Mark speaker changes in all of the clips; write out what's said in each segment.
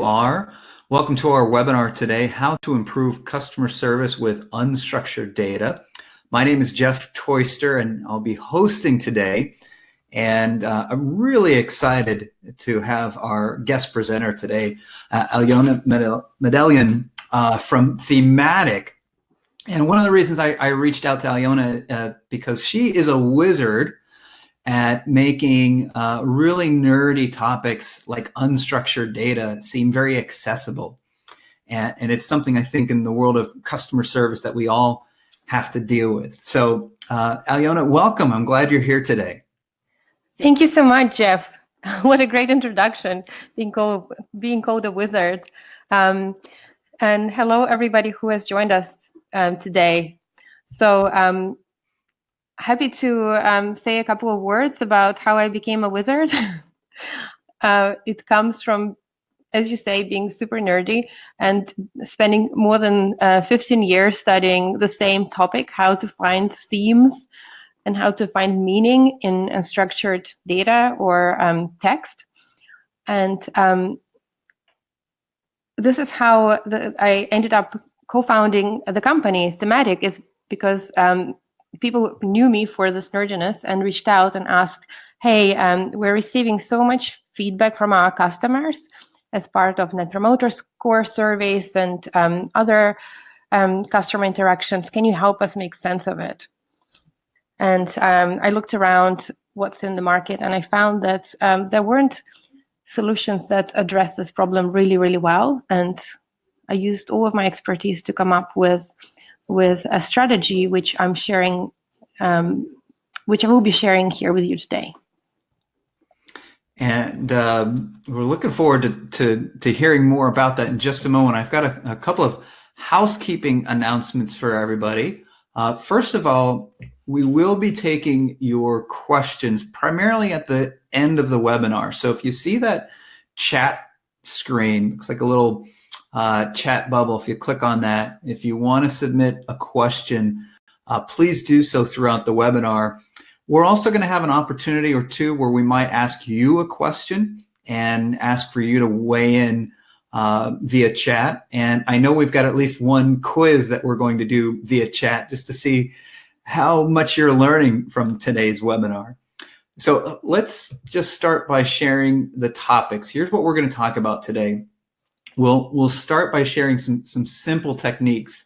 Speaker 1: are. Welcome to our webinar today, How to Improve Customer Service with Unstructured Data. My name is Jeff Toyster, and I'll be hosting today. And I'm really excited to have our guest presenter today, Alyona Medelyan from Thematic. And one of the reasons I reached out to Alyona because she is a wizard at making really nerdy topics like unstructured data seem very accessible. And it's something I think in the world of customer service that we all have to deal with. So Alyona, welcome. I'm glad you're here today.
Speaker 2: Thank you so much, Jeff. What a great introduction, being called a wizard. And hello, everybody who has joined us today. So happy to say a couple of words about how I became a wizard. It comes from, as you say, being super nerdy and spending more than 15 years studying the same topic, how to find themes and how to find meaning in unstructured data or text. And this is how I ended up co-founding the company Thematic, is because people knew me for this nerdiness and reached out and asked, hey, we're receiving so much feedback from our customers as part of Net Promoter Score surveys and other customer interactions. Can you help us make sense of it? And I looked around what's in the market, and I found that there weren't solutions that address this problem really, really well. And I used all of my expertise to come up with a strategy, which I'm sharing, which I will be sharing here with you today.
Speaker 1: And we're looking forward to hearing more about that in just a moment. I've got a couple of housekeeping announcements for everybody. First of all, we will be taking your questions primarily at the end of the webinar. So if you see that chat screen, looks like a little chat bubble. If you click on that, if you want to submit a question, please do so throughout the webinar. We're also going to have an opportunity or two where we might ask you a question and ask for you to weigh in via chat. And I know we've got at least one quiz that we're going to do via chat just to see how much you're learning from today's webinar. So let's just start by sharing the topics. Here's what we're going to talk about today. We'll start by sharing some simple techniques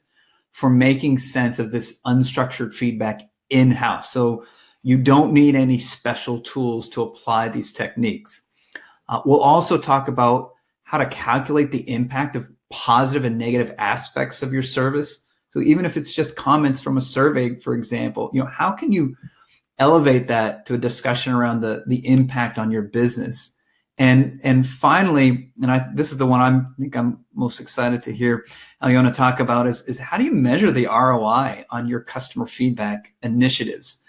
Speaker 1: for making sense of this unstructured feedback in-house. So you don't need any special tools to apply these techniques. We'll also talk about how to calculate the impact of positive and negative aspects of your service. So even if it's just comments from a survey, for example, how can you elevate that to a discussion around the impact on your business? And finally, this is the one I think I'm most excited to hear Alyona talk about is how do you measure the ROI on your customer feedback initiatives?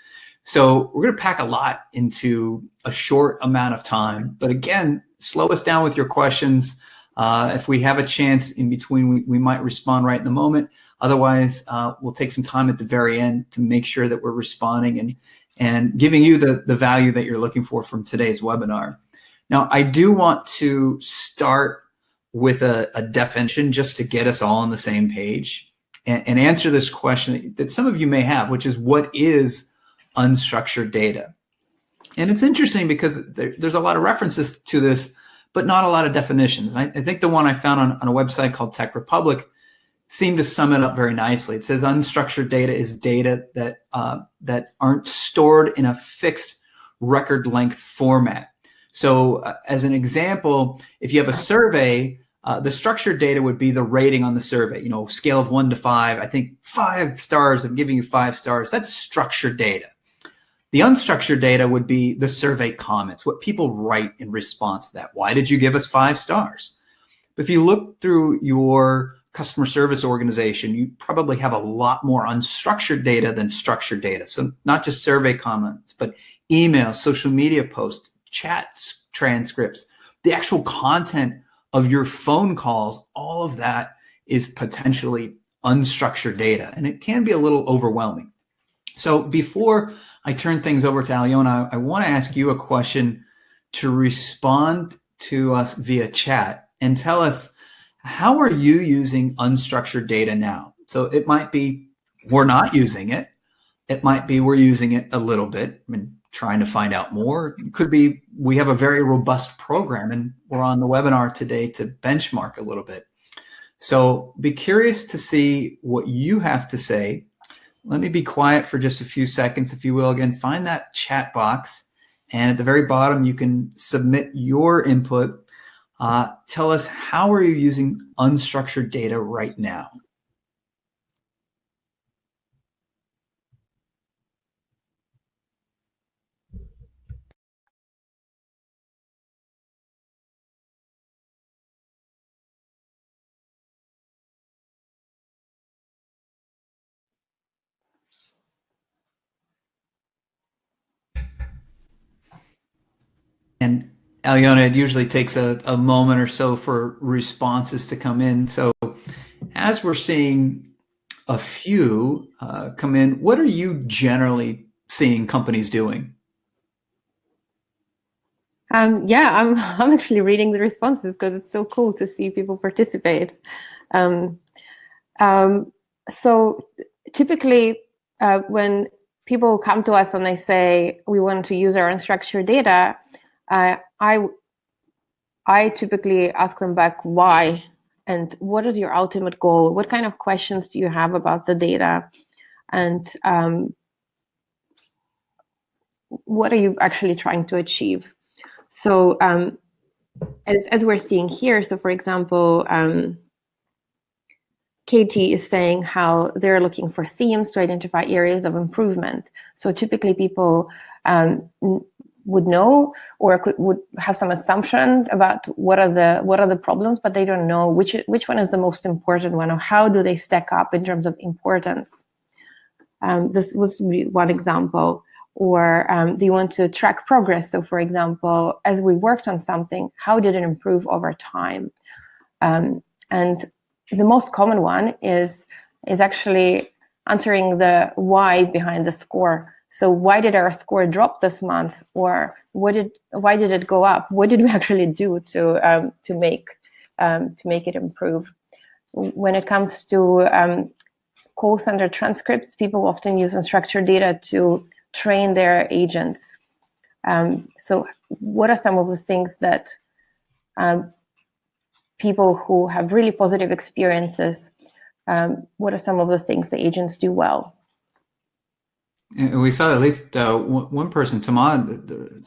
Speaker 1: So we're going to pack a lot into a short amount of time, but again, slow us down with your questions. If we have a chance in between, we might respond right in the moment. Otherwise, we'll take some time at the very end to make sure that we're responding and giving you the value that you're looking for from today's webinar. Now, I do want to start with a definition just to get us all on the same page and answer this question that some of you may have, which is what is unstructured data? And it's interesting because there's a lot of references to this, but not a lot of definitions. And I think the one I found on a website called Tech Republic seemed to sum it up very nicely. It says unstructured data is data that aren't stored in a fixed record length format. So as an example, if you have a survey, the structured data would be the rating on the survey, scale of 1 to 5. I think 5 stars, I'm giving you 5 stars. That's structured data. The unstructured data would be the survey comments, what people write in response to that. Why did you give us 5 stars? But if you look through your customer service organization, you probably have a lot more unstructured data than structured data. So not just survey comments, but emails, social media posts, chats, transcripts, the actual content of your phone calls, all of that is potentially unstructured data, and it can be a little overwhelming. So before I turn things over to Alyona, I want to ask you a question to respond to us via chat. and tell us, how are you using unstructured data now? So it might be we're not using it. It might be we're using it a little bit and trying to find out more. It could be we have a very robust program and we're on the webinar today to benchmark a little bit. So be curious to see what you have to say. Let me be quiet for just a few seconds, if you will. Again, find that chat box, and at the very bottom, you can submit your input. Tell us, how are you using unstructured data right now? And Alyona, it usually takes a moment or so for responses to come in. So as we're seeing a few come in, what are you generally seeing companies doing?
Speaker 2: Yeah, I'm actually reading the responses because it's so cool to see people participate. So typically, when people come to us and they say we want to use our unstructured data, I typically ask them back why and what is your ultimate goal? What kind of questions do you have about the data? And what are you actually trying to achieve? So as we're seeing here, so for example, Katie is saying how they're looking for themes to identify areas of improvement. So typically people would know or would have some assumption about what are the problems, but they don't know which one is the most important one, or how do they stack up in terms of importance. This was one example. Or do you want to track progress? So for example, as we worked on something, how did it improve over time? And the most common one is actually answering the why behind the score. So why did our score drop this month, or why did it go up? What did we actually do to make it improve? When it comes to call center transcripts, people often use unstructured data to train their agents. So what are some of the things that people who have really positive experiences, what are some of the things the agents do well?
Speaker 1: And we saw at least one person, Tamad,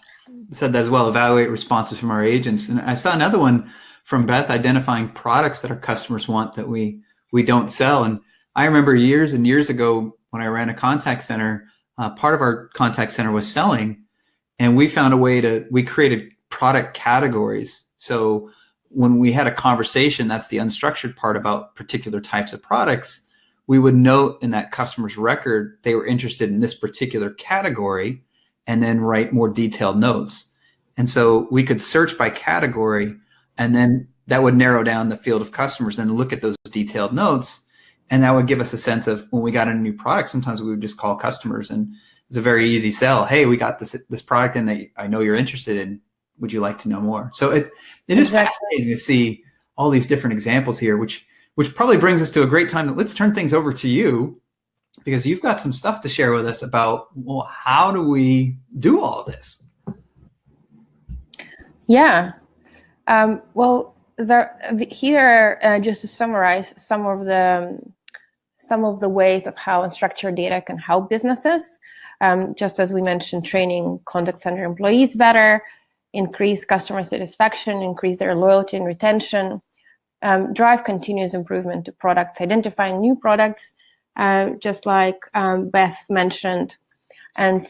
Speaker 1: said that as well, evaluate responses from our agents. And I saw another one from Beth, identifying products that our customers want that we don't sell. And I remember years and years ago when I ran a contact center, part of our contact center was selling, and we found a way we created product categories. So when we had a conversation, that's the unstructured part, about particular types of products, we would note in that customer's record they were interested in this particular category, and then write more detailed notes. And so we could search by category, and then that would narrow down the field of customers and look at those detailed notes. And that would give us a sense of when we got a new product, sometimes we would just call customers, and it was a very easy sell. Hey, we got this product in that I know you're interested in. Would you like to know more? So it is fascinating to see all these different examples here, which probably brings us to a great time. Let's turn things over to you, because you've got some stuff to share with us about, well, how do we do all this?
Speaker 2: Yeah. Well, here, just to summarize some of the ways of how unstructured data can help businesses. Just as we mentioned, training contact center employees better, increase customer satisfaction, increase their loyalty and retention, drive continuous improvement to products, identifying new products, just like Beth mentioned. And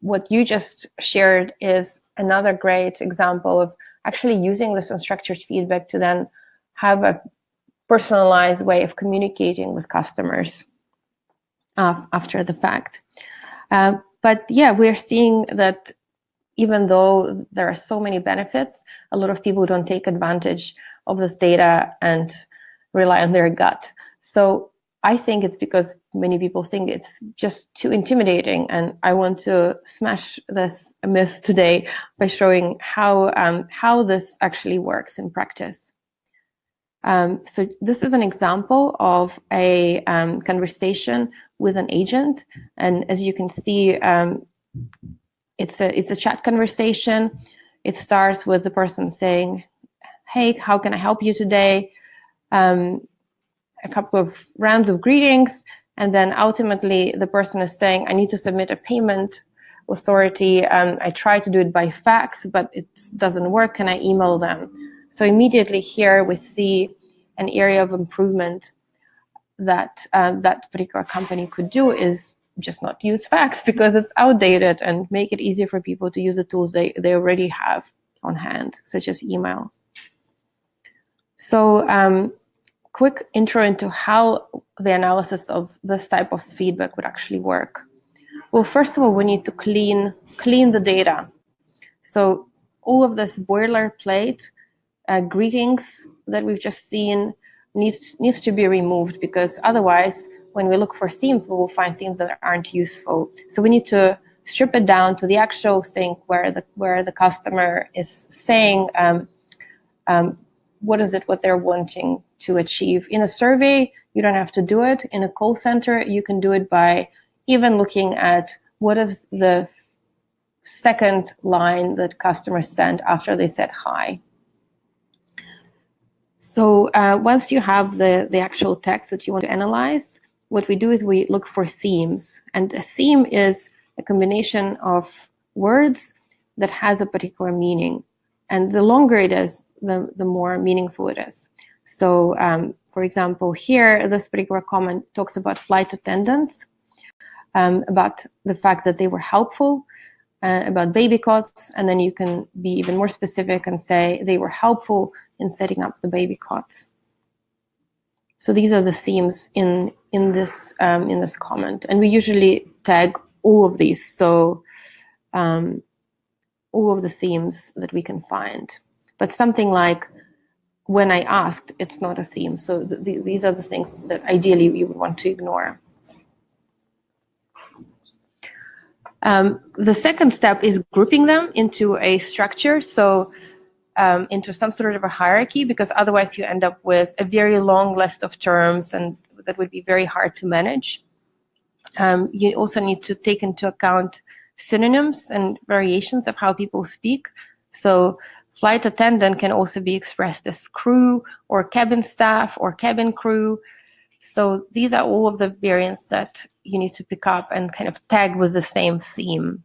Speaker 2: what you just shared is another great example of actually using this unstructured feedback to then have a personalized way of communicating with customers after the fact. But yeah, we're seeing that even though there are so many benefits, a lot of people don't take advantage of this data and rely on their gut. So I think it's because many people think it's just too intimidating, and I want to smash this myth today by showing how this actually works in practice. So this is an example of a conversation with an agent, and as you can see, it's a chat conversation. It starts with the person saying, "Hey, how can I help you today?" A couple of rounds of greetings, and then ultimately the person is saying, "I need to submit a payment authority. I tried to do it by fax, but it doesn't work. Can I email them?" So immediately here we see an area of improvement that that particular company could do is just not use fax because it's outdated, and make it easier for people to use the tools they already have on hand, such as email. So quick intro into how the analysis of this type of feedback would actually work. Well, first of all, we need to clean the data. So all of this boilerplate greetings that we've just seen needs to be removed, because otherwise, when we look for themes, we will find themes that aren't useful. So we need to strip it down to the actual thing where the customer is saying what they're wanting to achieve. In a survey, you don't have to do it. In a call center, you can do it by even looking at what is the second line that customers sent after they said hi. So once you have the actual text that you want to analyze, what we do is we look for themes. And a theme is a combination of words that has a particular meaning. And the longer it is, the more meaningful it is. So for example, here, this particular comment talks about flight attendants, about the fact that they were helpful, about baby cots, and then you can be even more specific and say they were helpful in setting up the baby cots. So these are the themes in this comment, and we usually tag all of these, so all of the themes that we can find. But something like "when I asked," it's not a theme. So these are the things that ideally you would want to ignore. The second step is grouping them into a structure, so into some sort of a hierarchy, because otherwise you end up with a very long list of terms, and that would be very hard to manage. You also need to take into account synonyms and variations of how people speak. So flight attendant can also be expressed as crew, or cabin staff, or cabin crew. So these are all of the variants that you need to pick up and kind of tag with the same theme.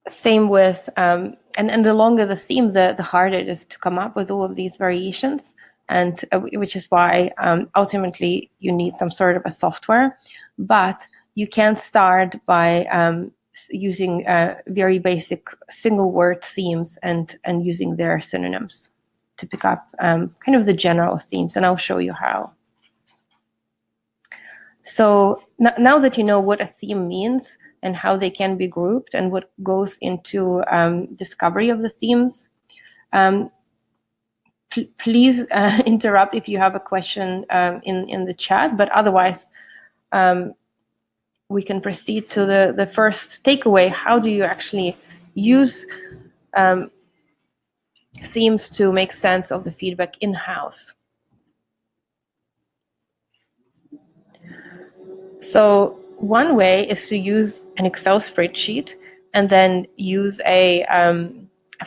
Speaker 2: Same with, and the longer the theme, the harder it is to come up with all of these variations, and which is why ultimately you need some sort of a software. But you can start by using very basic single word themes and using their synonyms to pick up kind of the general themes, and I'll show you how. So now that you know what a theme means and how they can be grouped and what goes into discovery of the themes, please interrupt if you have a question in the chat, but otherwise we can proceed to the first takeaway. How do you actually use themes to make sense of the feedback in-house? So one way is to use an Excel spreadsheet and then use a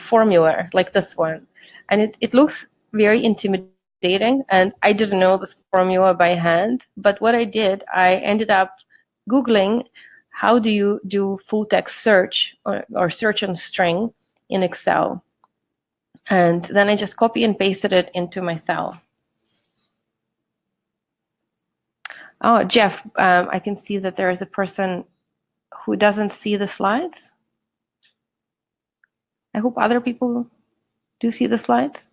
Speaker 2: formula like this one. And it looks very intimidating, and I didn't know this formula by hand. But what I did, I ended up Googling how do you do full text search or search on string in Excel. And then I just copy and pasted it into my cell. Oh, Jeff, I can see that there is a person who doesn't see the slides. I hope other people do see the slides.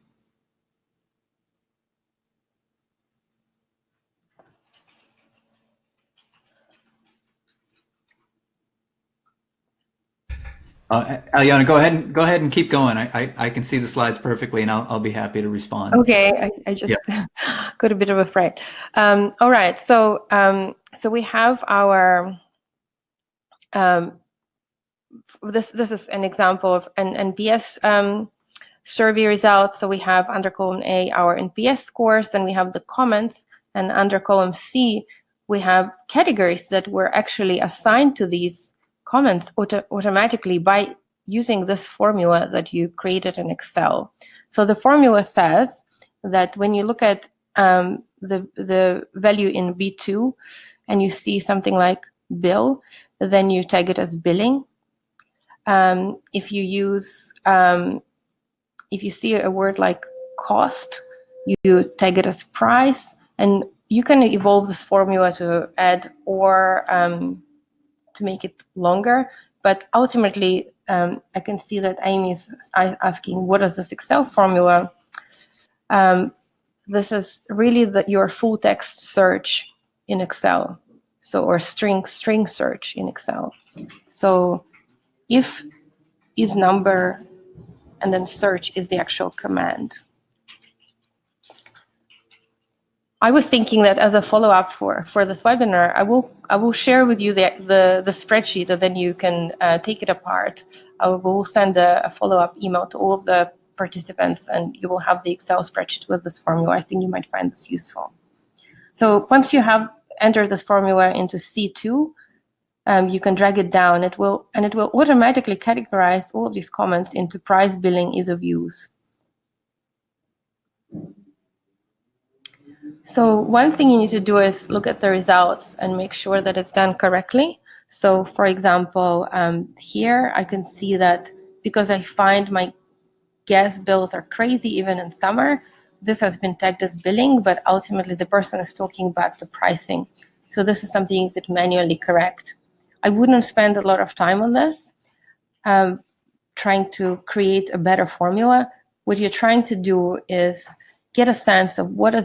Speaker 1: Alyona, go ahead and keep going. I can see the slides perfectly, and I'll be happy to respond.
Speaker 2: Okay, I just got a bit of a fright. All right, so so we have our this is an example of an NPS survey results. So we have under column A our NPS scores, and we have the comments, and under column C we have categories that were actually assigned to these comments automatically by using this formula that you created in Excel. So the formula says that when you look at the value in B2 and you see something like bill, then you tag it as billing. If you see a word like cost, you tag it as price, and you can evolve this formula to add or to make it longer. But ultimately, I can see that Amy is asking, what is this Excel formula? This is really your full text search in Excel, so or string search in Excel. So if is number and then search is the actual command. I was thinking that as a follow-up for this webinar, I will share with you the spreadsheet, and then you can take it apart. I will send a follow-up email to all of the participants, and you will have the Excel spreadsheet with this formula. I think you might find this useful. So once you have entered this formula into C2, you can drag it down. It will automatically categorize all of these comments into price, billing, ease of use. So one thing you need to do is look at the results and make sure that it's done correctly. So for example, here I can see that because I find my gas bills are crazy even in summer, this has been tagged as billing, but ultimately the person is talking about the pricing. So this is something you could manually correct. I wouldn't spend a lot of time on this, trying to create a better formula. What you're trying to do is get a sense of what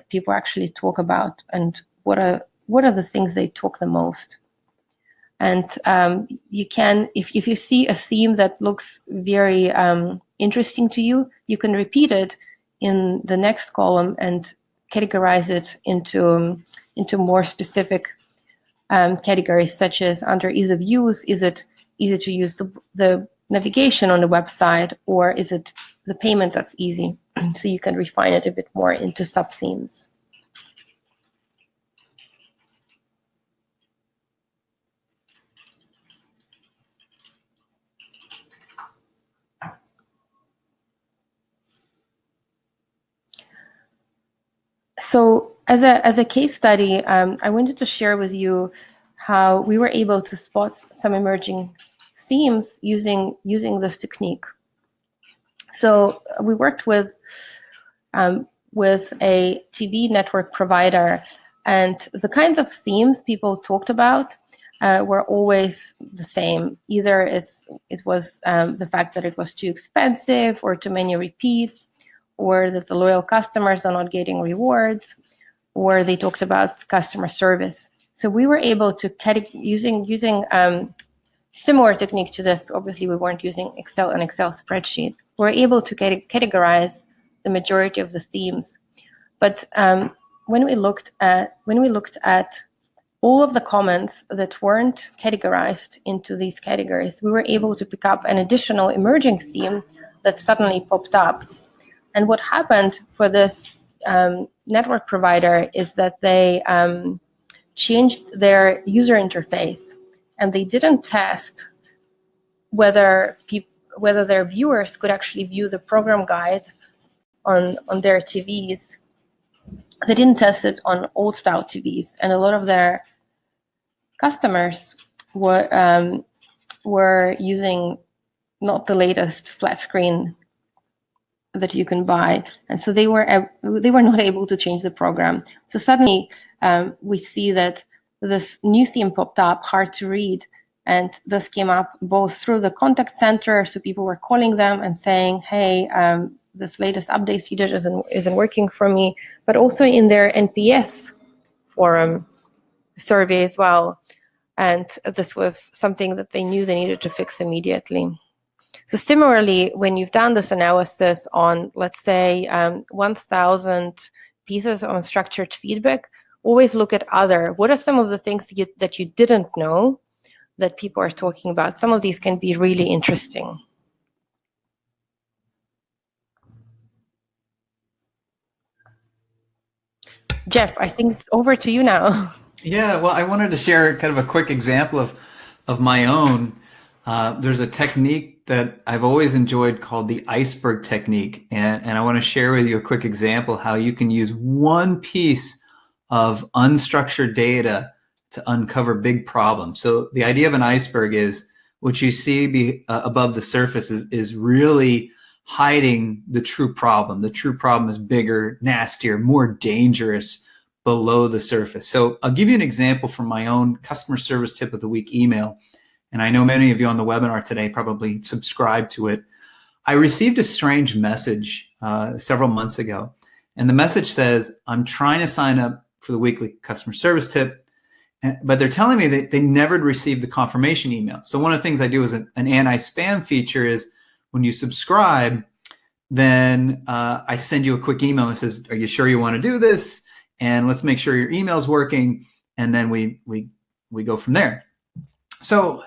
Speaker 2: people actually talk about, and what are the things they talk the most. And you can, if you see a theme that looks very interesting to you, you can repeat it in the next column and categorize it into more specific categories, such as under ease of use. Is it easy to use the navigation on the website, or is it the payment that's easy? So you can refine it a bit more into sub-themes. So as a case study, I wanted to share with you how we were able to spot some emerging themes using this technique. So we worked with a TV network provider, and the kinds of themes people talked about were always the same. Either it was the fact that it was too expensive, or too many repeats, or that the loyal customers are not getting rewards, or they talked about customer service. So we were able to using similar technique to this. Obviously, we weren't using an Excel spreadsheet. We're able to categorize the majority of the themes. But when we looked at all of the comments that weren't categorized into these categories, we were able to pick up an additional emerging theme that suddenly popped up. And what happened for this network provider is that they changed their user interface, and they didn't test whether their viewers could actually view the program guide on their TVs. They didn't test it on old style TVs, and a lot of their customers were using not the latest flat screen that you can buy, and so they were not able to change the program. So suddenly we see that this new theme popped up, hard to read, and this came up both through the contact center, so people were calling them and saying, hey, this latest update you did isn't working for me, but also in their NPS forum survey as well. And this was something that they knew they needed to fix immediately. So similarly, when you've done this analysis on, let's say, 1,000 pieces of unstructured feedback, always look at what are some of the things that you didn't know that people are talking about. Some of these can be really interesting. Jeff, I think it's over to you now.
Speaker 1: Yeah, well, I wanted to share kind of a quick example of my own. There's a technique that I've always enjoyed called the iceberg technique, and I want to share with you a quick example how you can use one piece of unstructured data to uncover big problems. So the idea of an iceberg is what you see above the surface is really hiding the true problem. The true problem is bigger, nastier, more dangerous below the surface. So I'll give you an example from my own customer service tip of the week email. And I know many of you on the webinar today probably subscribe to it. I received a strange message several months ago. And the message says, I'm trying to sign up for the weekly customer service tip, but they're telling me that they never received the confirmation email. So one of the things I do as an anti-spam feature is when you subscribe, then I send you a quick email that says, are you sure you want to do this? And let's make sure your email's working. And then we go from there. So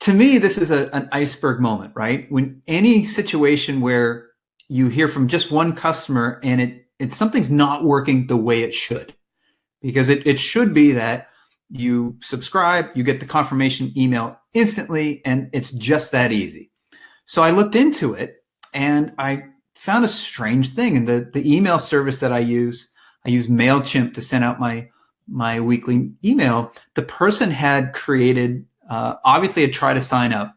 Speaker 1: to me, this is an iceberg moment, right? When any situation where you hear from just one customer and something's not working the way it should, because it should be that you subscribe, you get the confirmation email instantly, and it's just that easy. So I looked into it and I found a strange thing. And the email service that I use MailChimp to send out my weekly email. The person had created, obviously had tried to sign up,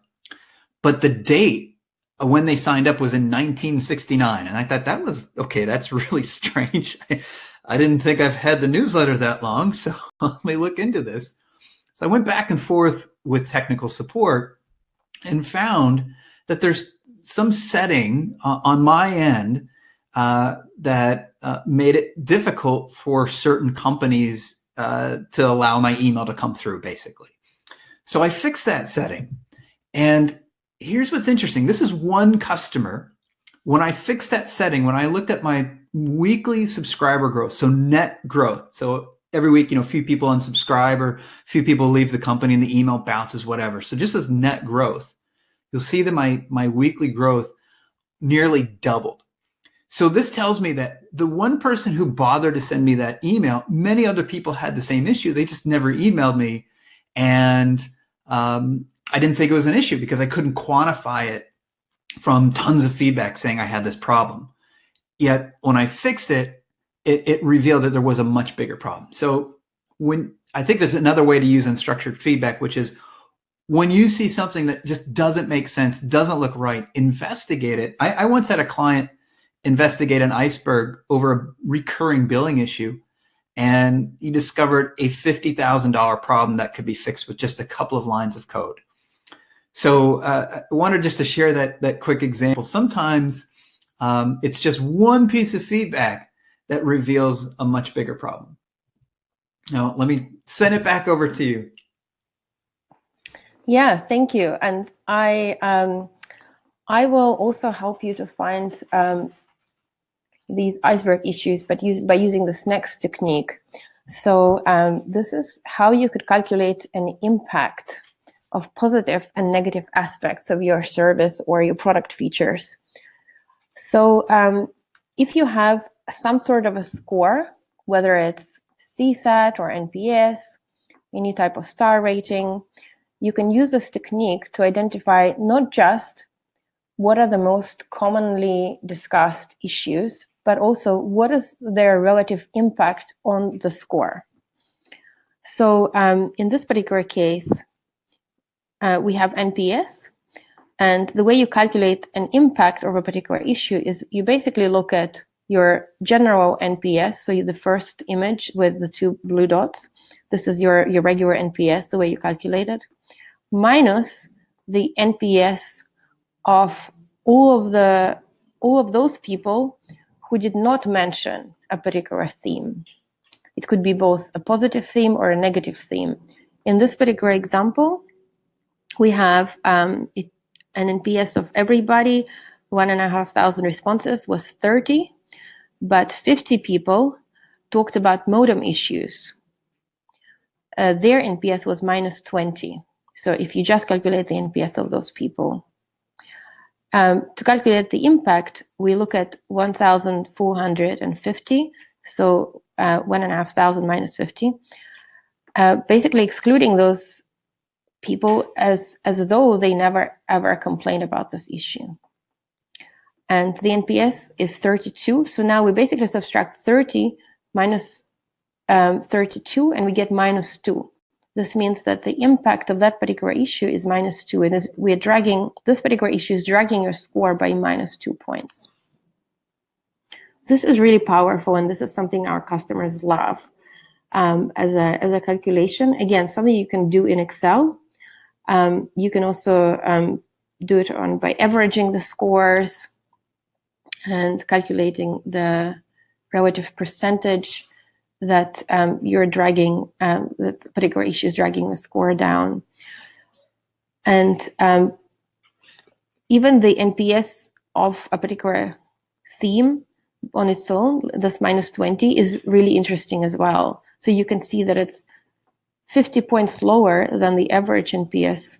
Speaker 1: but the date when they signed up was in 1969. And I thought that was, okay, that's really strange. I didn't think I've had the newsletter that long, so let me look into this. So I went back and forth with technical support and found that there's some setting on my end that made it difficult for certain companies to allow my email to come through, basically. So I fixed that setting. And here's what's interesting. This is one customer. When I fixed that setting, when I looked at my weekly subscriber growth, so net growth, so every week, a few people unsubscribe or a few people leave the company and the email bounces, whatever. So just as net growth, you'll see that my weekly growth nearly doubled. So this tells me that the one person who bothered to send me that email, many other people had the same issue. They just never emailed me. And I didn't think it was an issue because I couldn't quantify it from tons of feedback saying I had this problem. Yet when I fixed it, it revealed that there was a much bigger problem. So I think there's another way to use unstructured feedback, which is when you see something that just doesn't make sense, doesn't look right, investigate it. I once had a client investigate an iceberg over a recurring billing issue, and he discovered a $50,000 problem that could be fixed with just a couple of lines of code. So I wanted just to share that quick example. Sometimes it's just one piece of feedback that reveals a much bigger problem. Now, let me send it back over to you.
Speaker 2: Yeah, thank you. And I will also help you to find these iceberg issues, but by using this next technique. So this is how you could calculate an impact of positive and negative aspects of your service or your product features. So if you have some sort of a score, whether it's CSAT or NPS, any type of star rating, you can use this technique to identify not just what are the most commonly discussed issues, but also what is their relative impact on the score. So in this particular case, we have NPS. And the way you calculate an impact of a particular issue is you basically look at your general NPS, so the first image with the two blue dots. This is your regular NPS, the way you calculate it, minus the NPS of all of those people who did not mention a particular theme. It could be both a positive theme or a negative theme. In this particular example, we have an NPS of everybody, 1,500 responses was 30, but 50 people talked about modem issues. Their NPS was minus 20. So if you just calculate the NPS of those people. To calculate the impact, we look at 1,450. So 1,500 minus 50, basically excluding those people as though they never ever complained about this issue. And the NPS is 32. So now we basically subtract 30 minus 32 and we get minus 2. This means that the impact of that particular issue is minus 2. And this particular issue is dragging your score by minus 2 points. This is really powerful, and this is something our customers love as a calculation. Again, something you can do in Excel. You can also do it by averaging the scores and calculating the relative percentage that you're dragging, that particular issue is dragging the score down. And even the NPS of a particular theme on its own, this minus 20, is really interesting as well. So you can see that it's 50 points lower than the average NPS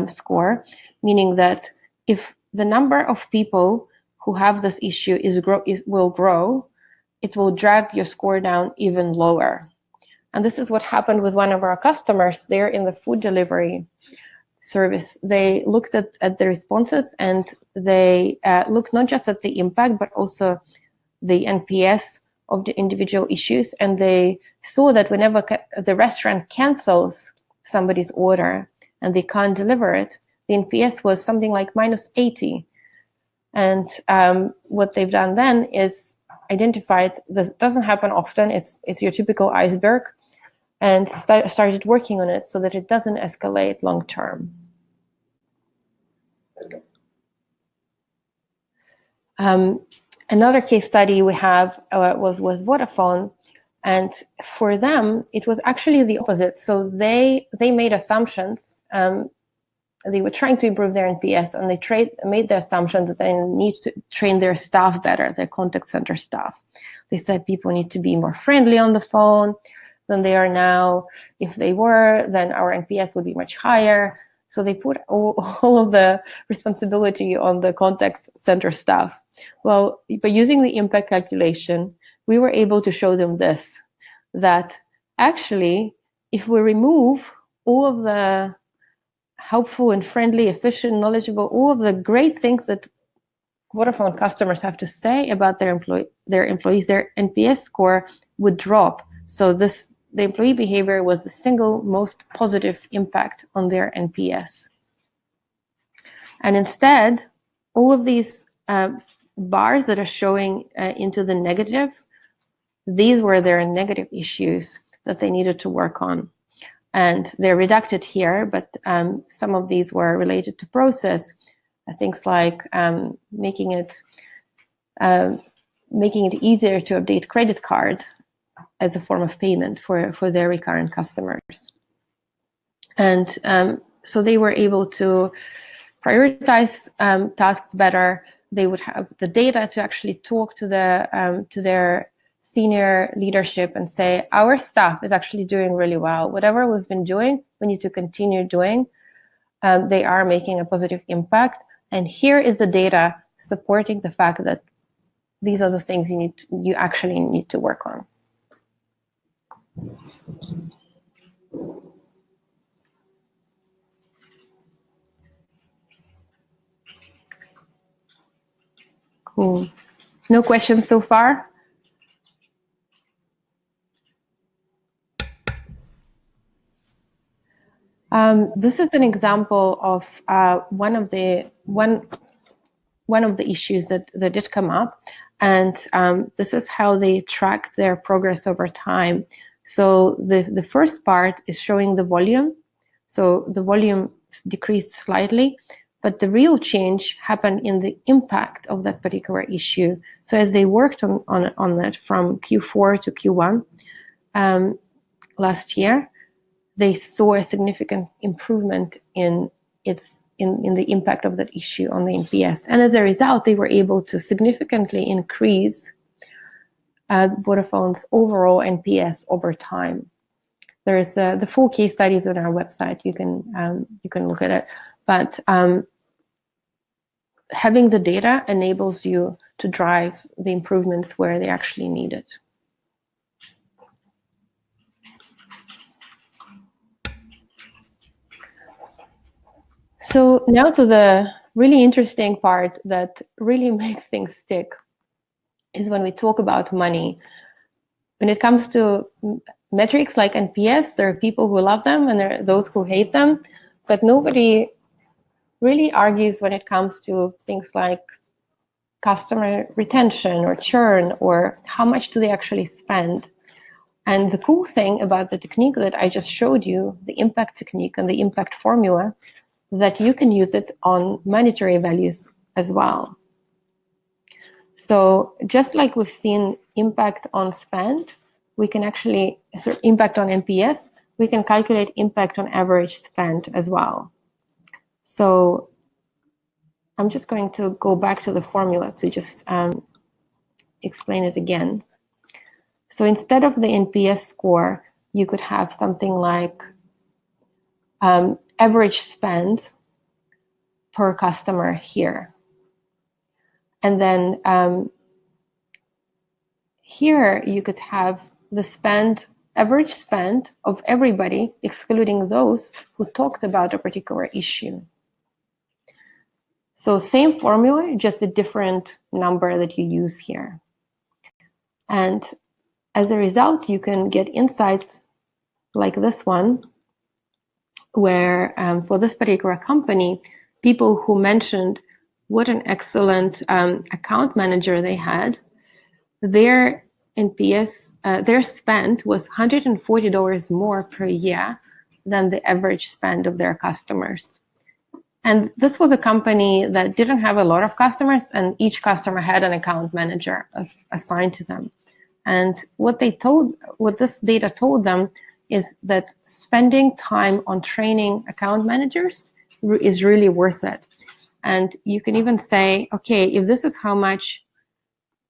Speaker 2: score, meaning that if the number of people who have this issue will grow, it will drag your score down even lower. And this is what happened with one of our customers. They're in the food delivery service. They looked at the responses, and they looked not just at the impact, but also the NPS of the individual issues. And they saw that whenever the restaurant cancels somebody's order and they can't deliver it, the NPS was something like minus 80. And what they've done then is identified this doesn't happen often. It's your typical iceberg, and started working on it so that it doesn't escalate long term. Another case study we have was with Vodafone, and for them it was actually the opposite. So they made assumptions. They were trying to improve their NPS, and they made the assumption that they need to train their staff better, their contact center staff. They said people need to be more friendly on the phone than they are now. If they were, then our NPS would be much higher. So they put all of the responsibility on the contact center staff. Well, by using the impact calculation, we were able to show them this, that actually, if we remove all of the helpful and friendly, efficient, knowledgeable, all of the great things that Vodafone customers have to say about their employees, their NPS score would drop. So the employee behavior was the single most positive impact on their NPS. And instead, all of these bars that are showing into the negative, these were their negative issues that they needed to work on. And they're redacted here, but some of these were related to process, things like making it easier to update credit card as a form of payment for their recurrent customers. And so they were able to prioritize tasks better. They would have the data to actually talk to their senior leadership and say, our staff is actually doing really well. Whatever we've been doing, we need to continue doing. They are making a positive impact. And here is the data supporting the fact that these are the things you actually need to work on. Cool. No questions so far? This is an example of one of the issues that did come up, and this is how they track their progress over time. So the first part is showing the volume. So the volume decreased slightly, but the real change happened in the impact of that particular issue. So as they worked on that from Q4 to Q1 last year, they saw a significant improvement in the impact of that issue on the NPS. And as a result, they were able to significantly increase Vodafone's overall NPS over time. There is the full case studies on our website. You can look at it. But having the data enables you to drive the improvements where they actually need it. So now to the really interesting part that really makes things stick is when we talk about money. When it comes to metrics like NPS, there are people who love them and there are those who hate them, but nobody really argues when it comes to things like customer retention or churn or how much do they actually spend. And the cool thing about the technique that I just showed you, the impact technique and the impact formula, that you can use it on monetary values as well. So just like we've seen impact on spend, we can actually, impact on NPS, we can calculate impact on average spend as well. So I'm just going to go back to the formula to just explain it again. So instead of the NPS score, you could have something like average spend per customer here. And then here you could have the average spend of everybody, excluding those who talked about a particular issue. So same formula, just a different number that you use here. And as a result, you can get insights like this one, where for this particular company, people who mentioned what an excellent account manager they had, their NPS, their spend was $140 more per year than the average spend of their customers. And this was a company that didn't have a lot of customers, and each customer had an account manager assigned to them. And what this data told them is that spending time on training account managers is really worth it. And you can even say, okay, if this is how much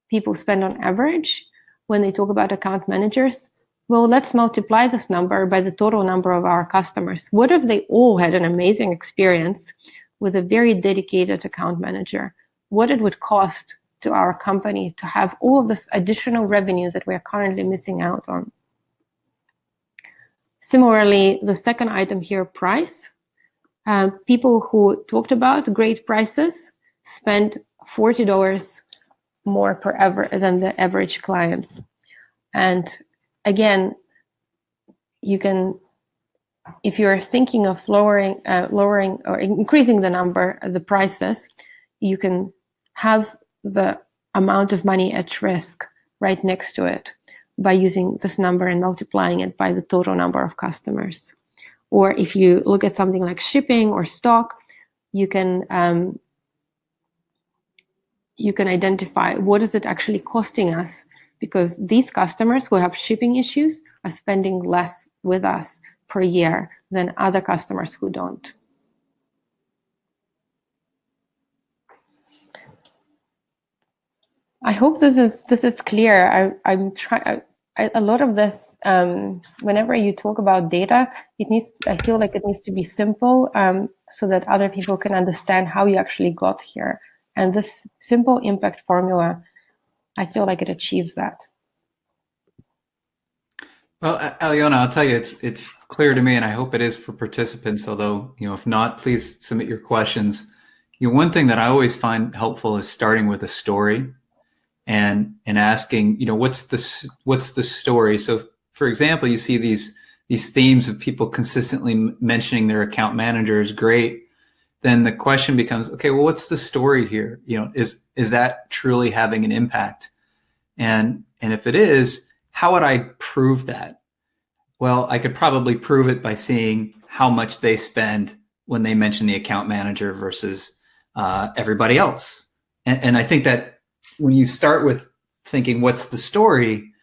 Speaker 2: people spend on average when they talk about account managers, well, let's multiply this number by the total number of our customers. What if they all had an amazing experience with a very dedicated account manager? What it would cost to our company to have all of this additional revenue that we are currently missing out on. Similarly, the second item here, price. People who talked about great prices spend $40 more per hour than the average clients. And again, you can, if you're thinking of lowering or increasing the prices, you can have the amount of money at risk right next to it by using this number and multiplying it by the total number of customers. Or if you look at something like shipping or stock, you can identify what is it actually costing us, because these customers who have shipping issues are spending less with us per year than other customers who don't. I hope this is clear. I'm trying. A lot of this, whenever you talk about data, I feel like it needs to be simple, so that other people can understand how you actually got here. And this simple impact formula, I feel like it achieves that.
Speaker 1: Well, Alyona, I'll tell you, it's clear to me, and I hope it is for participants. Although, if not, please submit your questions. One thing that I always find helpful is starting with a story, and asking, what's the story. So, for example, you see these themes of people consistently mentioning their account managers. Great. Then the question becomes, okay, well, what's the story here? Is that truly having an impact? And if it is, how would I prove that? Well, I could probably prove it by seeing how much they spend when they mention the account manager versus everybody else. And I think that when you start with thinking, what's the story,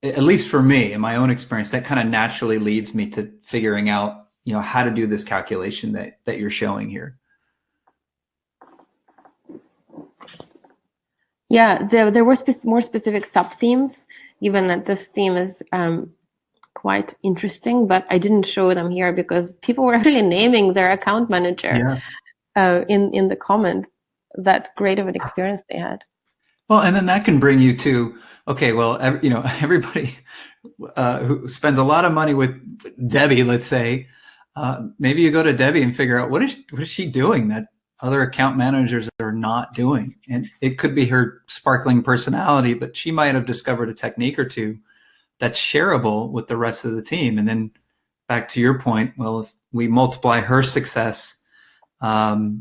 Speaker 1: at least for me, in my own experience, that kind of naturally leads me to figuring out, how to do this calculation that you're showing here.
Speaker 2: Yeah, there were more specific sub-themes, even that this theme is quite interesting, but I didn't show them here because people were actually naming their account manager in the comments. That great of an experience they had.
Speaker 1: Well, and then that can bring you to, okay, well, everybody who spends a lot of money with Debbie, let's say, maybe you go to Debbie and figure out what is she doing that other account managers are not doing. And it could be her sparkling personality, but she might have discovered a technique or two that's shareable with the rest of the team. And then back to your point, well, if we multiply her success, the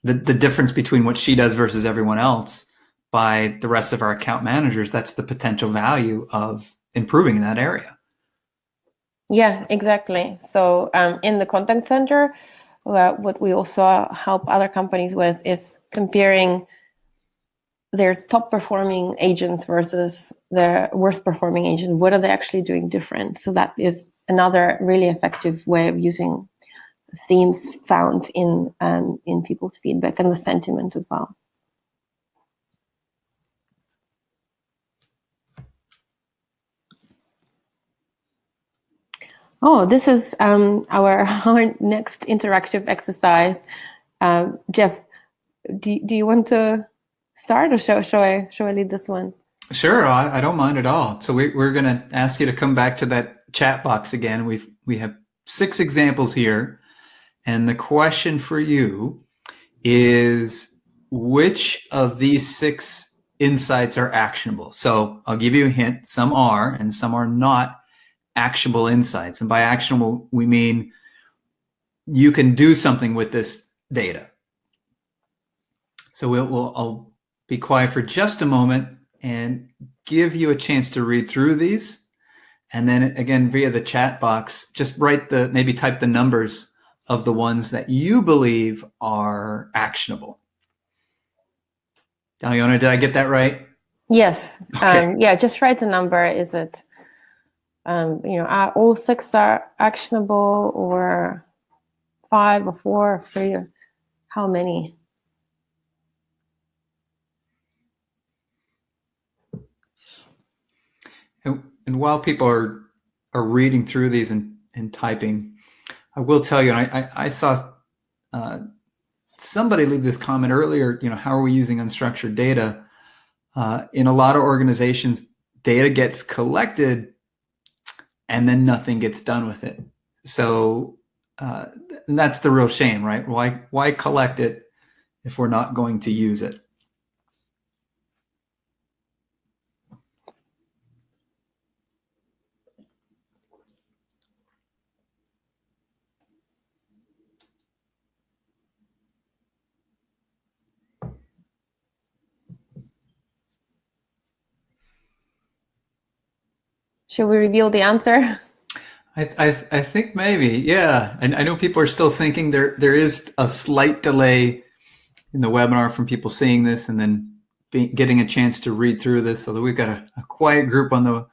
Speaker 1: difference between what she does versus everyone else by the rest of our account managers, that's the potential value of improving in that area.
Speaker 2: Yeah, exactly. So in the contact center, what we also help other companies with is comparing their top performing agents versus the worst performing agents. What are they actually doing different? So that is another really effective way of using themes found in people's feedback and the sentiment as well. Oh, this is our next interactive exercise. Jeff, do you want to start, or shall I lead this one?
Speaker 1: Sure, I don't mind at all. So we're going to ask you to come back to that chat box again. We have 6 examples here, and the question for you is, which of these 6 insights are actionable? So I'll give you a hint. Some are, and some are not actionable insights. And by actionable, we mean you can do something with this data. So I'll be quiet for just a moment and give you a chance to read through these. And then again, via the chat box, just maybe type the numbers of the ones that you believe are actionable. Alyona, did I get that right?
Speaker 2: Yes.
Speaker 1: Okay.
Speaker 2: Yeah, just write the number. Is it, are all 6 are actionable, or 5 or 4 or 3, or how many?
Speaker 1: And while people are reading through these and typing, I will tell you, and I saw somebody leave this comment earlier, how are we using unstructured data? In a lot of organizations, data gets collected and then nothing gets done with it. So that's the real shame, right? Why collect it if we're not going to use it?
Speaker 2: Should we reveal the answer?
Speaker 1: I think maybe, yeah. And I know people are still thinking there is a slight delay in the webinar from people seeing this and then getting a chance to read through this. So that we've got a quiet group on the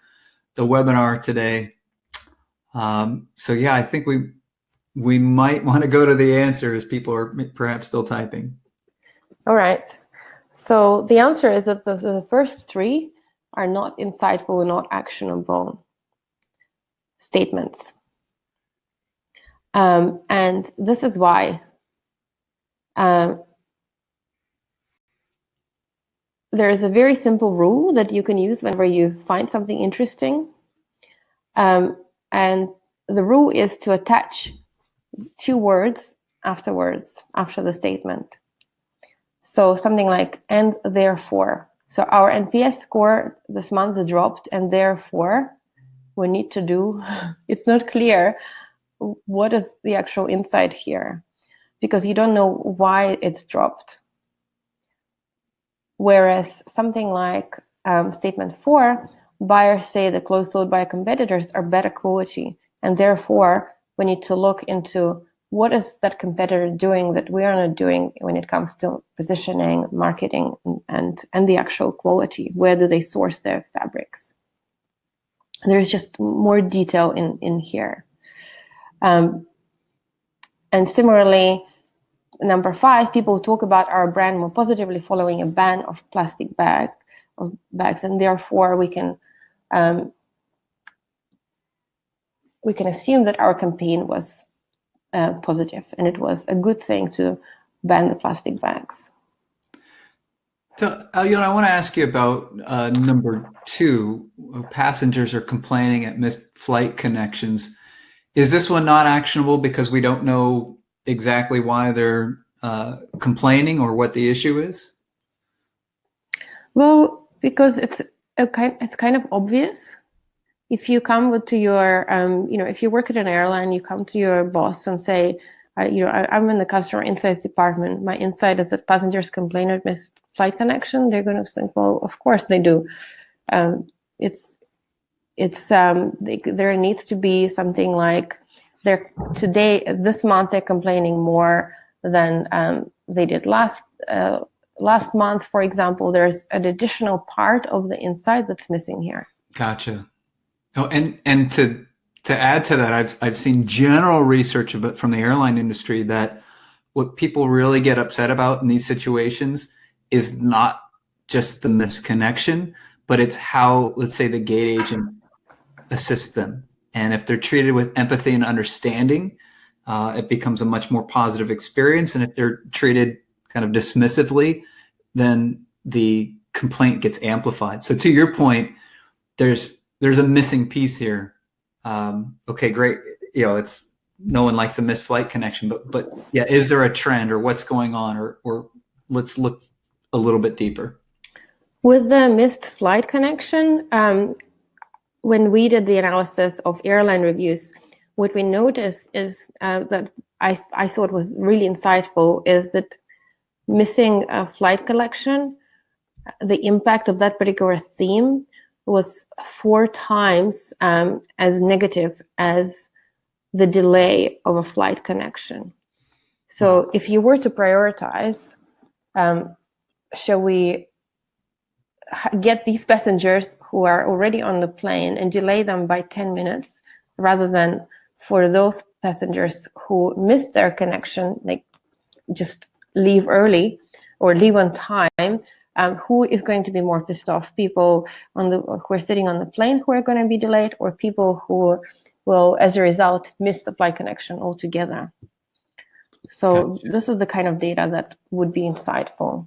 Speaker 1: webinar today. So yeah, I think we might want to go to the answer as people are perhaps still typing.
Speaker 2: All right. So the answer is that the first 3 are not insightful, not actionable statements. And this is why. There is a very simple rule that you can use whenever you find something interesting. And the rule is to attach 2 words after the statement. So something like, and therefore. So our NPS score this month dropped, and therefore we need to do, it's not clear what is the actual insight here, because you don't know why it's dropped. Whereas something like statement 4, buyers say the clothes sold by competitors are better quality, and therefore we need to look into what is that competitor doing that we are not doing when it comes to positioning, marketing, and the actual quality. Where do they source their fabrics? There's just more detail in here. And similarly, number 5, people talk about our brand more positively following a ban of plastic bags, and therefore we can assume that our campaign was positive, and it was a good thing to ban the plastic bags.
Speaker 1: So, Alyona, I want to ask you about number 2. Passengers are complaining at missed flight connections. Is this one not actionable because we don't know exactly why they're complaining or what the issue is?
Speaker 2: Well, because it's kind of obvious. If you come to your, if you work at an airline, you come to your boss and say, I'm in the customer insights department. My insight is that passengers complain of missed flight connection. They're going to think, well, of course they do. There needs to be something like this month they're complaining more than they did last month, for example. There's an additional part of the insight that's missing here.
Speaker 1: Gotcha. Oh, and to add to that, I've seen general research from the airline industry that what people really get upset about in these situations is not just the misconnection, but it's how, let's say, the gate agent assists them. And if they're treated with empathy and understanding, it becomes a much more positive experience. And if they're treated kind of dismissively, then the complaint gets amplified. So to your point, there's a missing piece here. Okay, great. It's no one likes a missed flight connection, but yeah, is there a trend or what's going on, or let's look a little bit deeper.
Speaker 2: With the missed flight connection, when we did the analysis of airline reviews, what we noticed is that I thought was really insightful is that missing a flight connection, the impact of that particular theme was 4 times as negative as the delay of a flight connection. So if you were to prioritize, shall we get these passengers who are already on the plane and delay them by 10 minutes rather than for those passengers who missed their connection, like just leave early or leave on time? Who is going to be more pissed off? People who are sitting on the plane who are going to be delayed, or people who will, as a result, miss the flight connection altogether? So gotcha. This is the kind of data that would be insightful,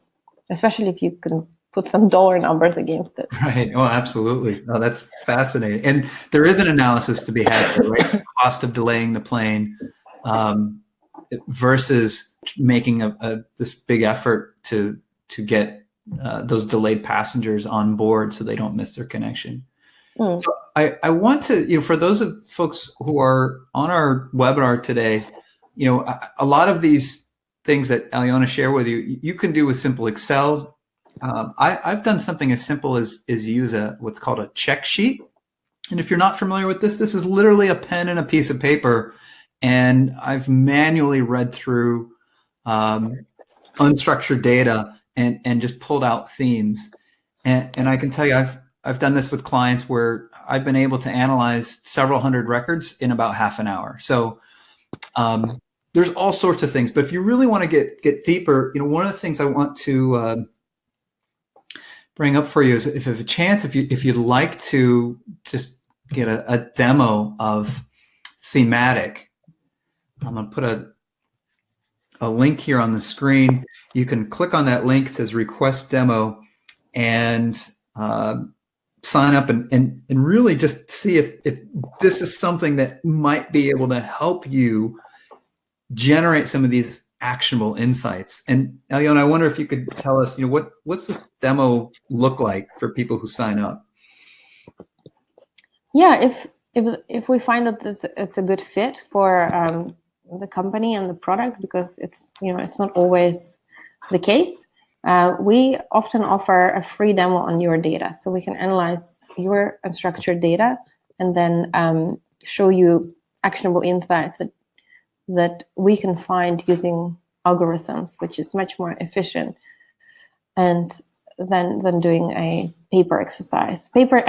Speaker 2: especially if you can put some dollar numbers against it.
Speaker 1: Right. Oh, absolutely. Oh, that's fascinating. And there is an analysis to be had there, right? The cost of delaying the plane versus making this big effort to get those delayed passengers on board so they don't miss their connection. So I want to, for those of folks who are on our webinar today, a lot of these things that Alyona shared with you, you can do with simple Excel. I've done something as simple as use what's called a check sheet. And if you're not familiar with this is literally a pen and a piece of paper. And I've manually read through unstructured data and just pulled out themes. And I can tell you, I've done this with clients where I've been able to analyze several hundred records in about half an hour. So there's all sorts of things. But if you really want to get deeper, one of the things I want to bring up for you is if you have a chance, if you'd like to just get a demo of Thematic, I'm going to put a link here on the screen. You can click on that link. It says request demo and sign up and really just see if this is something that might be able to help you generate some of these actionable insights. And Alyona, I wonder if you could tell us, what's this demo look like for people who sign up?
Speaker 2: Yeah, if we find that it's a good fit for the company and the product, because it's not always the case, we often offer a free demo on your data, so we can analyze your unstructured data and then show you actionable insights that we can find using algorithms, which is much more efficient and than doing a paper exercise. Paper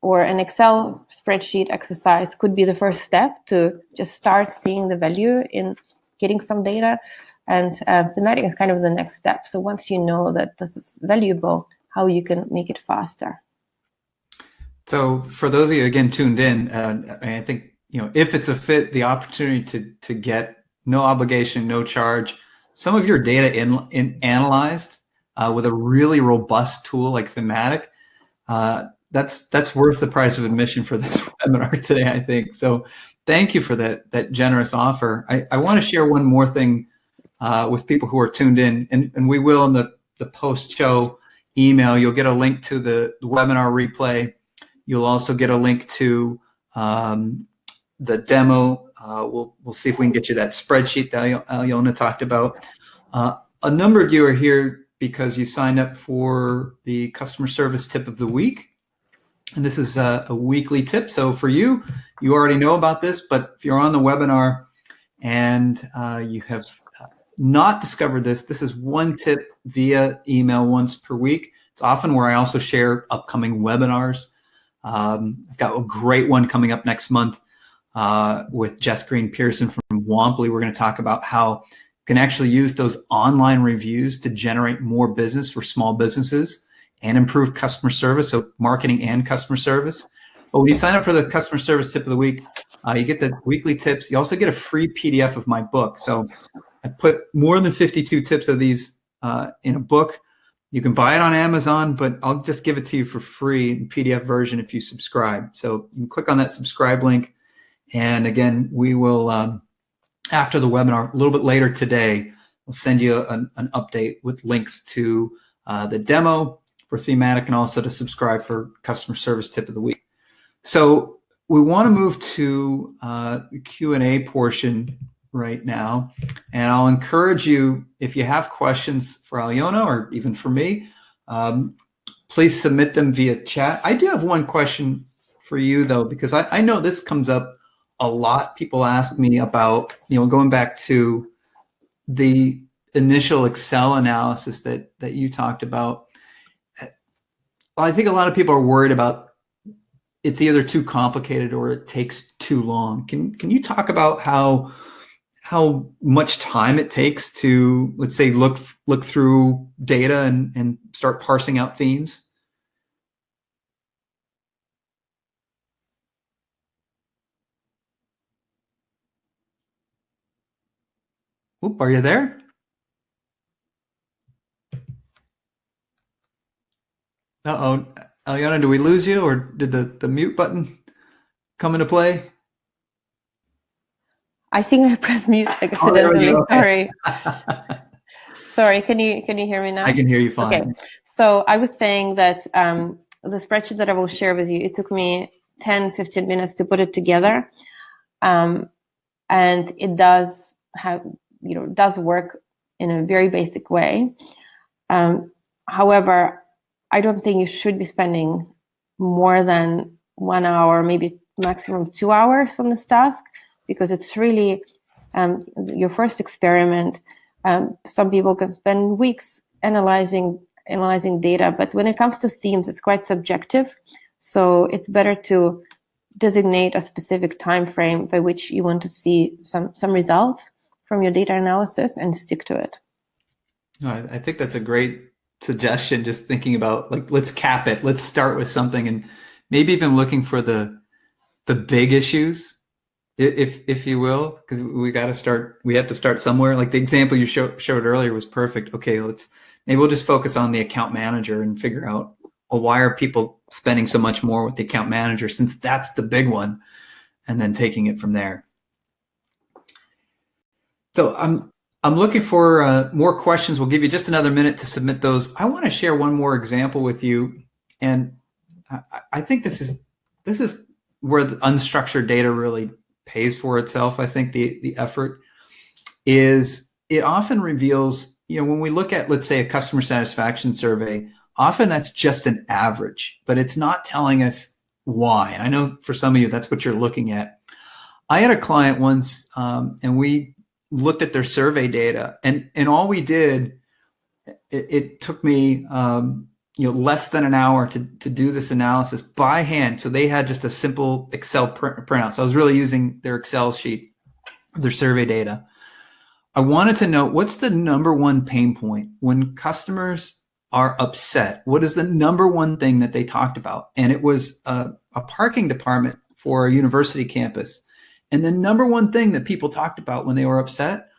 Speaker 2: or an Excel spreadsheet exercise could be the first step to just start seeing the value in getting some data. And Thematic is kind of the next step. So once you know that this is valuable, how you can make it faster.
Speaker 1: So for those of you, again, tuned in, I think, if it's a fit, the opportunity to get no obligation, no charge, some of your data analyzed with a really robust tool like Thematic, that's worth the price of admission for this webinar today, I think. So thank you for that generous offer. I want to share one more thing with people who are tuned in, and we will in the post-show email. You'll get a link to the webinar replay. You'll also get a link to the demo. We'll see if we can get you that spreadsheet that Alyona talked about. A number of you are here because you signed up for the customer service tip of the week. And this is a weekly tip. So for you, you already know about this, but if you're on the webinar and you have not discovered this, this is one tip via email once per week. It's often where I also share upcoming webinars. I've got a great one coming up next month with Jess Green Pearson from Womply. We're going to talk about how you can actually use those online reviews to generate more business for small businesses and improve customer service, so marketing and customer service. But when you sign up for the customer service tip of the week, you get the weekly tips. You also get a free PDF of my book. So I put more than 52 tips of these in a book. You can buy it on Amazon, but I'll just give it to you for free in PDF version if you subscribe. So you can click on that subscribe link. And again, we will, after the webinar, a little bit later today, we'll send you an update with links to the demo for Thematic and also to subscribe for customer service tip of the week. So we want to move to the Q&A portion right now. And I'll encourage you, if you have questions for Alyona or even for me, please submit them via chat. I do have one question for you, though, because I know this comes up a lot. People ask me about, going back to the initial Excel analysis that you talked about. I think a lot of people are worried about it's either too complicated or it takes too long. Can you talk about how much time it takes to, let's say, look through data and start parsing out themes? Oop, are you there? Uh-oh, Alyona, do we lose you, or did the mute button come into play?
Speaker 2: I think I pressed mute accidentally. Okay. Sorry. Can you hear me now?
Speaker 1: I can hear you fine.
Speaker 2: Okay. So I was saying that the spreadsheet that I will share with you, it took me 10-15 minutes to put it together, and it does work in a very basic way. However, I don't think you should be spending more than 1 hour, maybe maximum 2 hours on this task, because it's really your first experiment. Some people can spend weeks analyzing data, but when it comes to themes, it's quite subjective. So it's better to designate a specific time frame by which you want to see some results from your data analysis and stick to it.
Speaker 1: I think that's a great suggestion. Just thinking about, like, let's cap it. Let's start with something, and maybe even looking for the big issues, if you will, because we have to start somewhere. Like the example you showed earlier was perfect. Okay, maybe we'll just focus on the account manager and figure out, well, why are people spending so much more with the account manager, since that's the big one, and then taking it from there. So I'm looking for more questions. We'll give you just another minute to submit those. I want to share one more example with you, and I think this is where the unstructured data really pays for itself. I think the effort is, it often reveals, when we look at, let's say, a customer satisfaction survey, often that's just an average, but it's not telling us why. And I know for some of you, that's what you're looking at. I had a client once, and we looked at their survey data, and all we did, it took me less than an hour to do this analysis by hand. So they had just a simple Excel printout. So I was really using their Excel sheet of their survey data. I wanted to know, what's the number one pain point when customers are upset? What is the number one thing that they talked about? And it was a parking department for a university campus. And the number one thing that people talked about when they were upset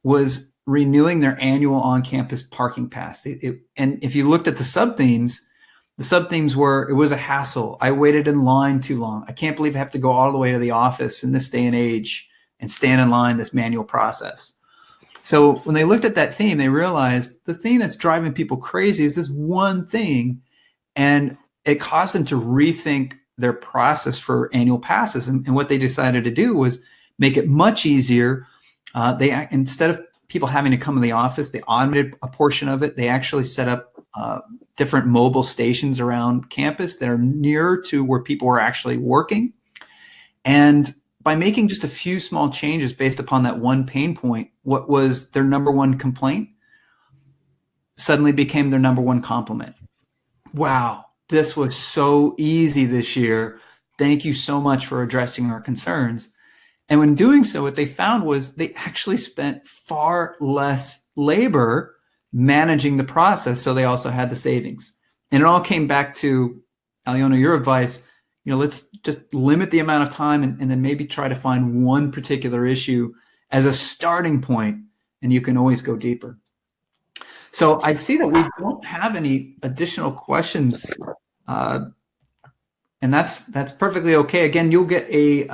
Speaker 1: was renewing their annual on-campus parking pass. And if you looked at the sub-themes, The sub-themes were, it was a hassle. I waited in line too long. I can't believe I have to go all the way to the office in this day and age and stand in line, this manual process. So when they looked at that theme, they realized the thing that's driving people crazy is this one thing, and it caused them to rethink their process for annual passes. And what they decided to do was make it much easier. Instead of people having to come to the office, they automated a portion of it. They actually set up different mobile stations around campus that are nearer to where people were actually working. And by making just a few small changes based upon that one pain point, what was their number one complaint suddenly became their number one compliment. Wow, this was so easy this year. Thank you so much for addressing our concerns. And when doing so, what they found was they actually spent far less labor managing the process, so they also had the savings. And it all came back to, Alyona, your advice, let's just limit the amount of time and then maybe try to find one particular issue as a starting point, and you can always go deeper. So I see that we don't have any additional questions, and that's perfectly okay. Again, you'll get a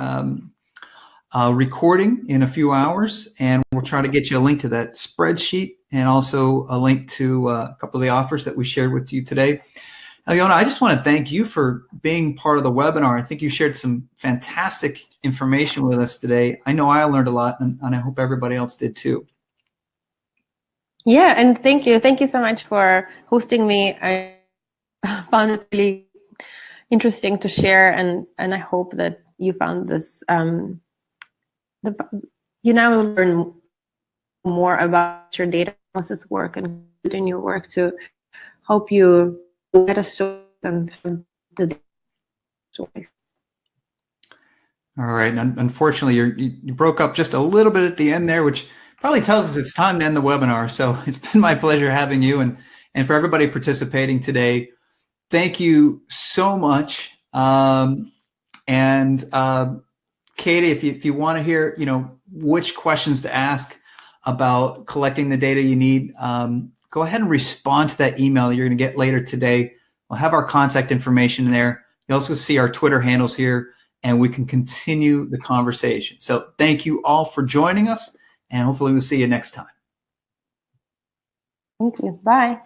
Speaker 1: recording in a few hours, and we'll try to get you a link to that spreadsheet and also a link to a couple of the offers that we shared with you today. Alyona, I just want to thank you for being part of the webinar. I think you shared some fantastic information with us today. I know I learned a lot, and I hope everybody else did too.
Speaker 2: Yeah, and thank you. Thank you so much for hosting me. I found it really interesting to share, and I hope that you found this, you now learn more about your data analysis work and in your work to help you get a story and the story.
Speaker 1: All right. And unfortunately, you broke up just a little bit at the end there, which probably tells us it's time to end the webinar. So it's been my pleasure having you, and for everybody participating today. Thank you so much. Katie, if you want to hear, which questions to ask about collecting the data you need, go ahead and respond to that email that you're going to get later today. We'll have our contact information there. You also see our Twitter handles here, and we can continue the conversation. So thank you all for joining us, and hopefully we'll see you next time.
Speaker 2: Thank you. Bye.